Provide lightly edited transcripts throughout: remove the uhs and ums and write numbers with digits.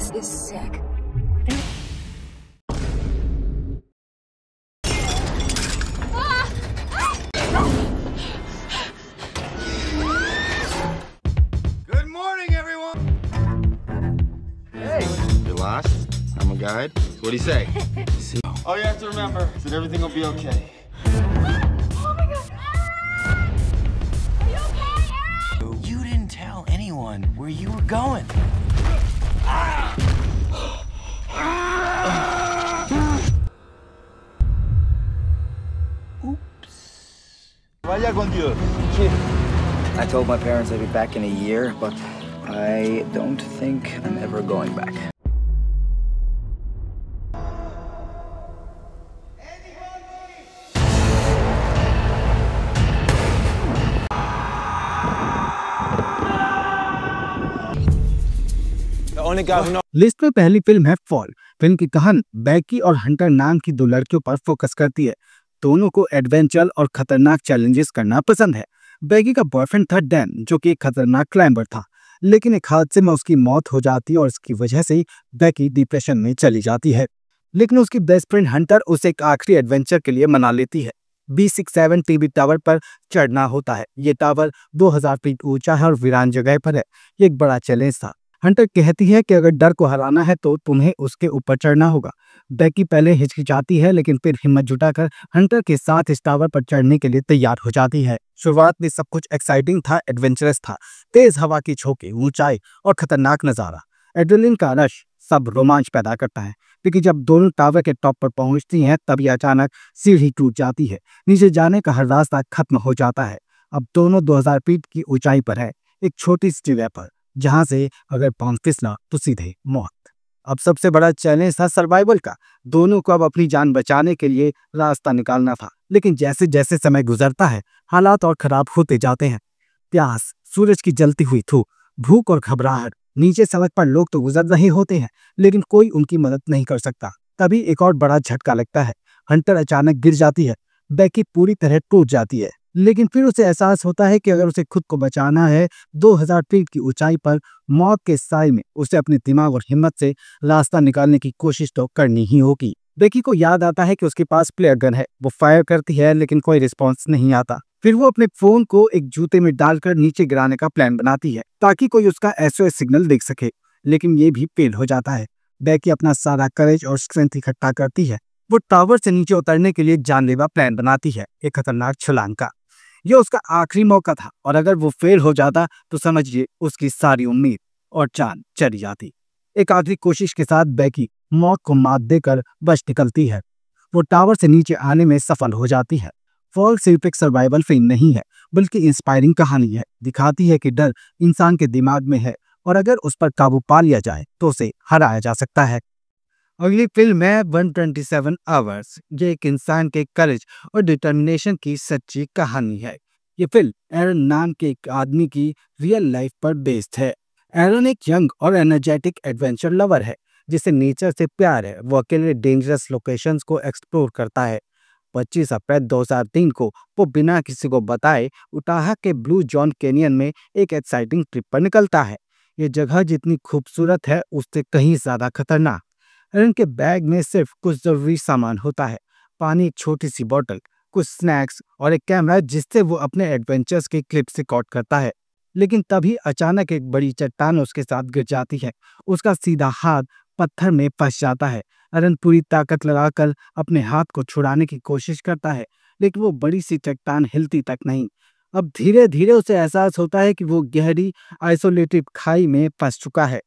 This is sick. Good morning, everyone. Hey, you're lost. I'm a guide. So what do you say? All you have to remember is that everything will be okay. Oh my god! Are you okay, Aaron? You didn't tell anyone where you were going. Vaya con Dios. I told my parents I'd be back in a year, but I don't think I'm ever going back. List में पहली film है fall. Film की कहानी बैकी और Hunter नाम की दो लड़कियों पर फोकस करती है। दोनों को एडवेंचर और खतरनाक चैलेंजेस करना पसंद है। बैकी का बॉयफ्रेंड था डैन, जो कि एक खतरनाक क्लाइंबर था, लेकिन एक हादसे में उसकी मौत हो जाती है और इसकी वजह से बैकी डिप्रेशन में चली जाती है। लेकिन उसकी बेस्ट फ्रेंड हंटर उसे एक आखिरी एडवेंचर के लिए मना लेती है। B67 टीवी टावर पर चढ़ना होता है। ये टावर 2000 फीट ऊंचा है और वीरान जगह पर है। ये एक बड़ा चैलेंज था। हंटर कहती है कि अगर डर को हराना है तो तुम्हें उसके ऊपर चढ़ना होगा। बैकी पहले हिचकिचाती है, लेकिन फिर हिम्मत जुटाकर हंटर के साथ इस टावर पर चढ़ने के लिए तैयार हो जाती है। शुरुआत में सब कुछ एक्साइटिंग था, एडवेंचरस था। तेज हवा की झोंके, ऊंचाई और खतरनाक नजारा, एड्रेनलिन का रश सब रोमांच पैदा करता है। लेकिन जब दोनों टावर के टॉप पर पहुंचती हैं, तभी अचानक सीढ़ी टूट जाती है। नीचे जाने का हर रास्ता खत्म हो जाता है। अब दोनों 2000 फीट की ऊंचाई पर है, एक छोटी सी जगह पर, जहां से अगर पांव फिसला तो सीधे मौत। अब सबसे बड़ा चैलेंज था सर्वाइवल का। दोनों को अब अपनी जान बचाने के लिए रास्ता निकालना था। लेकिन जैसे जैसे समय गुजरता है, हालात और खराब होते जाते हैं। प्यास, सूरज की जलती हुई धूप, भूख और घबराहट। नीचे सड़क पर लोग तो गुजर रहे होते हैं, लेकिन कोई उनकी मदद नहीं कर सकता। तभी एक और बड़ा झटका लगता है। हंटर अचानक गिर जाती है। बैकी पूरी तरह टूट जाती है, लेकिन फिर उसे एहसास होता है कि अगर उसे खुद को बचाना है, 2000 फीट की ऊंचाई पर मौत के साए में उसे अपने दिमाग और हिम्मत से रास्ता निकालने की कोशिश तो करनी ही होगी। बैकी को याद आता है कि उसके पास प्लेयर गन है। वो फायर करती है, लेकिन कोई रिस्पॉन्स नहीं आता। फिर वो अपने फोन को एक जूते में डालकर नीचे गिराने का प्लान बनाती है, ताकि कोई उसका SOS सिग्नल देख सके, लेकिन ये भी फेल हो जाता है। बैकी अपना सारा करेज और स्ट्रेंथ इकट्ठा करती है। वो टावर से नीचे उतरने के लिए जानलेवा प्लान बनाती है, एक खतरनाक छलांग का। यह उसका आखिरी मौका था, और अगर वो फेल हो जाता तो समझिए उसकी सारी उम्मीद और जान चली जाती। एक आखिरी कोशिश के साथ बैकी मौत को मात देकर बच निकलती है। वो टावर से नीचे आने में सफल हो जाती है। फॉल सिर्फ एक सर्वाइवल फिल्म नहीं है, बल्कि इंस्पायरिंग कहानी है। दिखाती है कि डर इंसान के दिमाग में है, और अगर उस पर काबू पा लिया जाए तो उसे हराया जा सकता है। अगली फिल्म है 127 आवर्स। ये एक इंसान के करेज और डिटर्मिनेशन की सच्ची कहानी है। ये फिल्म एरन नाम के एक आदमी की रियल लाइफ पर बेस्ड है। एरन एक यंग और एनर्जेटिक एडवेंचर लवर है, जिसे नेचर से प्यार है। वो अकेले डेंजरस लोकेशंस को एक्सप्लोर करता है। 25 अप्रैल 2003 को वो बिना किसी को बताए उटाहा के ब्लू जॉन कैनियन में एक एक्साइटिंग ट्रिप पर निकलता है। ये जगह जितनी खूबसूरत है, उससे कहीं ज्यादा खतरनाक। एरन के बैग में सिर्फ कुछ जरूरी सामान होता है, पानी, एक छोटी सी बोतल, कुछ स्नैक्स और एक कैमरा, जिससे वो अपने एडवेंचर्स के क्लिप्स रिकॉर्ड करता है। लेकिन तभी अचानक एक बड़ी चट्टान उसके साथ गिर जाती है। उसका सीधा हाथ पत्थर में फंस जाता है। एरन पूरी ताकत लगाकर अपने हाथ को छुड़ाने की कोशिश करता है, लेकिन वो बड़ी सी चट्टान हिलती तक नहीं। अब धीरे धीरे उसे एहसास होता है कि वो गहरी आइसोलेटेड खाई में फंस चुका है,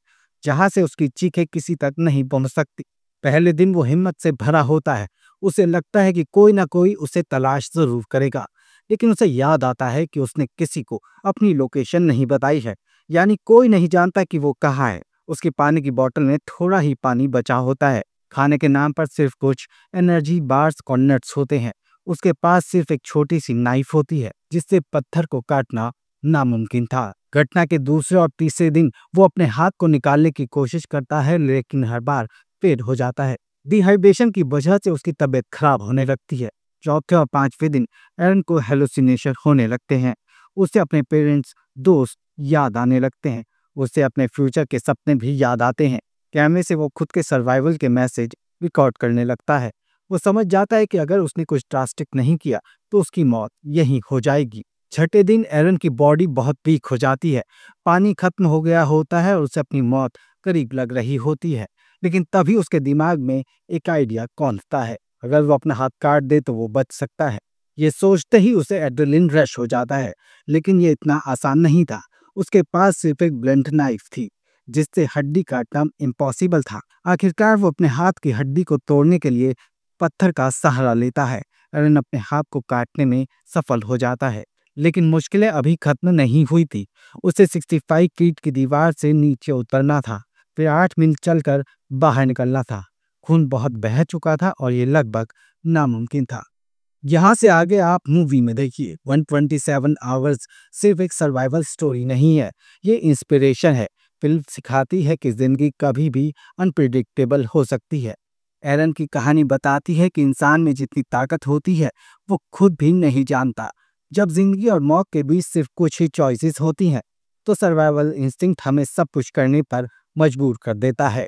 जहां से उसकी चीखें किसी तक नहीं पहुंच सकती। पहले दिन वो हिम्मत से भरा होता है। उसे लगता है कि कोई ना कोई उसे तलाश जरूर करेगा, लेकिन उसे याद आता है कि उसने किसी को अपनी लोकेशन नहीं बताई है, यानी कोई नहीं जानता कि वो कहाँ है। उसकी पानी की बोतल में थोड़ा ही पानी बचा होता है। खाने के नाम पर सिर्फ कुछ एनर्जी बार्स और नट्स होते हैं। उसके पास सिर्फ एक छोटी सी नाइफ होती है, जिससे पत्थर को काटना नामुमकिन था। घटना के दूसरे और तीसरे दिन वो अपने हाथ को निकालने की कोशिश करता है, लेकिन हर बार फेल हो जाता है। डिहाइड्रेशन की वजह से उसकी तबीयत खराब होने लगती है। चौथे और पांचवें दिन एरन को हेलुसिनेशन होने लगते हैं। उसे अपने पेरेंट्स, दोस्त याद आने लगते हैं। उसे अपने फ्यूचर के सपने भी याद आते हैं। कैमरे से वो खुद के सर्वाइवल के मैसेज रिकॉर्ड करने लगता है। वो समझ जाता है कि अगर उसने कुछ ड्रास्टिक नहीं किया तो उसकी मौत यहीं हो जाएगी। छठे दिन एरन की बॉडी बहुत वीक हो जाती है, पानी खत्म हो गया होता है और उसे अपनी मौत करीब लग रही होती है। लेकिन तभी उसके दिमाग में एक आइडिया कौंधता है, अगर वो अपना हाथ काट दे तो वो बच सकता है। ये सोचते ही उसे एड्रेनलिन रश हो जाता है, लेकिन ये इतना आसान नहीं था। उसके पास सिर्फ एक ब्लंट नाइफ थी जिससे हड्डी काटना इम्पॉसिबल था। आखिरकार वो अपने हाथ की हड्डी को तोड़ने के लिए पत्थर का सहारा लेता है। एरन अपने हाथ को काटने में सफल हो जाता है, लेकिन मुश्किलें अभी खत्म नहीं हुई थी। उसे 65 फीट की दीवार से नीचे उतरना था, फिर 8 मील चलकर बाहर निकलना था। खून बहुत बह चुका था और ये लगभग नामुमकिन था। यहाँ से आगे आप मूवी में देखिए। 127 आवर्स सिर्फ एक सर्वाइवल स्टोरी नहीं है, ये इंस्पिरेशन है। फिल्म सिखाती है कि जिंदगी कभी भी अनप्रिडिक्टेबल हो सकती है। एरन की कहानी बताती है कि इंसान में जितनी ताकत होती है वो खुद भी नहीं जानता। जब जिंदगी और मौत के बीच सिर्फ कुछ ही चॉइसेस होती हैं तो सर्वाइवल इंस्टिंक्ट हमें सब कुछ करने पर मजबूर कर देता है।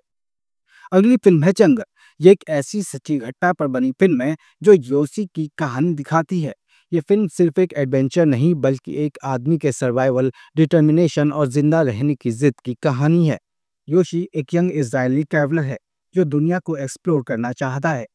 अगली फिल्म है जंगल। ये एक ऐसी सच्ची घटना पर बनी फिल्म है जो योशी की कहानी दिखाती है। ये फिल्म सिर्फ एक एडवेंचर नहीं बल्कि एक आदमी के सर्वाइवल, डिटर्मिनेशन और जिंदा रहने की जिद की कहानी है। योशी एक यंग इजरायली ट्रैवलर है जो दुनिया को एक्सप्लोर करना चाहता है।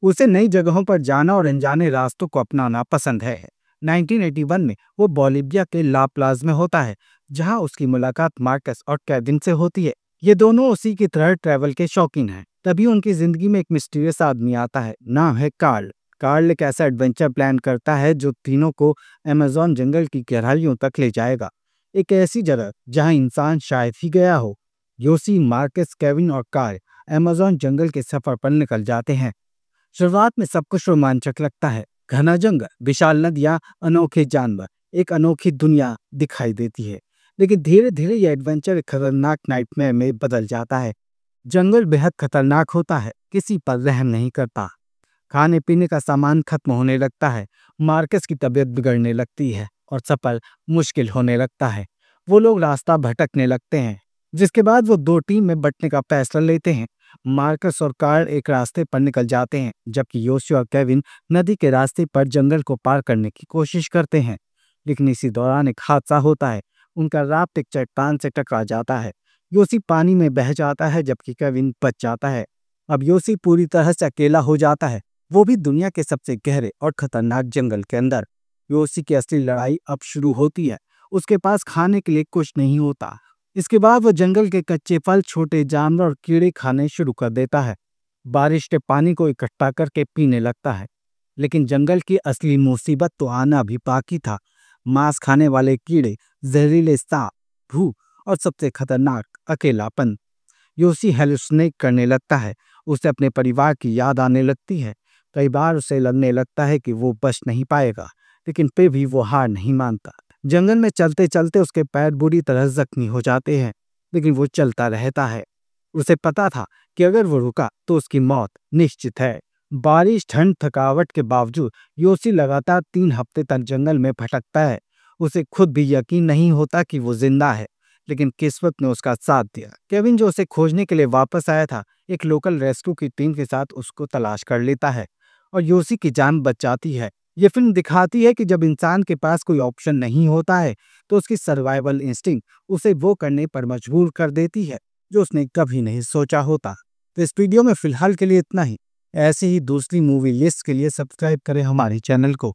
उसे नई जगहों पर जाना और अनजाने रास्तों को अपनाना पसंद है। 1981 में वो बोलिविया के ला प्लाज में होता है, जहां उसकी मुलाकात मार्कस और केविन से होती है। ये दोनों उसी की तरह ट्रैवल के शौकीन हैं। तभी उनकी जिंदगी में एक मिस्टीरियस आदमी आता है, नाम है कार्ल। कार्ल एक ऐसा एडवेंचर प्लान करता है जो तीनों को अमेज़न जंगल की गहराइयों तक ले जाएगा, एक ऐसी जगह जहां इंसान शायद ही गया हो। योशी, मार्कस, केविन और कार्ल अमेज़न जंगल के सफर पर निकल जाते हैं। शुरुआत में सब कुछ रोमांचक लगता है। घना जंगल, विशाल नदियां, अनोखे जानवर, एक अनोखी दुनिया दिखाई देती है। लेकिन धीरे धीरे यह एडवेंचर एक खतरनाक नाइटमेयर में बदल जाता है। जंगल बेहद खतरनाक होता है, किसी पर रहम नहीं करता। खाने पीने का सामान खत्म होने लगता है, मार्कस की तबीयत बिगड़ने लगती है और सफर मुश्किल होने लगता है। वो लोग रास्ता भटकने लगते हैं, जिसके बाद वो दो टीम में बंटने का फैसला लेते हैं। मार्कस और कार्ल एक रास्ते पर निकल जाते हैं, जबकि योशी और केविन नदी के रास्ते पर जंगल को पार करने की कोशिश करते हैं। लेकिन इसी दौरान एक हादसा होता है। उनका राफ्ट एक चट्टान से टकरा जाता है। योशी पानी में बह जाता है जबकि केविन बच जाता है। अब योशी पूरी तरह से अकेला हो जाता है, वो भी दुनिया के सबसे गहरे और खतरनाक जंगल के अंदर। योशी की असली लड़ाई अब शुरू होती है। उसके पास खाने के लिए कुछ नहीं होता। इसके बाद वो जंगल के कच्चे फल, छोटे जानवर और कीड़े खाने शुरू कर देता है। बारिश के पानी को इकट्ठा करके पीने लगता है। लेकिन जंगल की असली मुसीबत तो आना भी बाकी था। मांस खाने वाले कीड़े, जहरीले सांप, भूख और सबसे खतरनाक अकेलापन। योशी हेलुसिनेट करने लगता है। उसे अपने परिवार की याद आने लगती है। कई बार उसे लगने लगता है कि वो बच नहीं पाएगा, लेकिन फिर भी वो हार नहीं मानता। जंगल में चलते चलते उसके पैर बुरी तरह जख्मी हो जाते हैं, लेकिन वो चलता रहता है। उसे पता था कि अगर वो रुका तो उसकी मौत निश्चित है। बारिश, ठंड, थकावट के बावजूद योशी लगातार 3 हफ्ते तक जंगल में भटकता है। उसे खुद भी यकीन नहीं होता कि वो जिंदा है, लेकिन किस्मत ने उसका साथ दिया। केविन, जो उसे खोजने के लिए वापस आया था, एक लोकल रेस्क्यू की टीम के साथ उसको तलाश कर लेता है और योशी की जान बच जाती है। ये फिल्म दिखाती है कि जब इंसान के पास कोई ऑप्शन नहीं होता है तो उसकी सर्वाइवल इंस्टिंक्ट उसे वो करने पर मजबूर कर देती है जो उसने कभी नहीं सोचा होता। तो इस वीडियो में फिलहाल के लिए इतना ही। ऐसे ही दूसरी मूवी लिस्ट के लिए सब्सक्राइब करें हमारे चैनल को।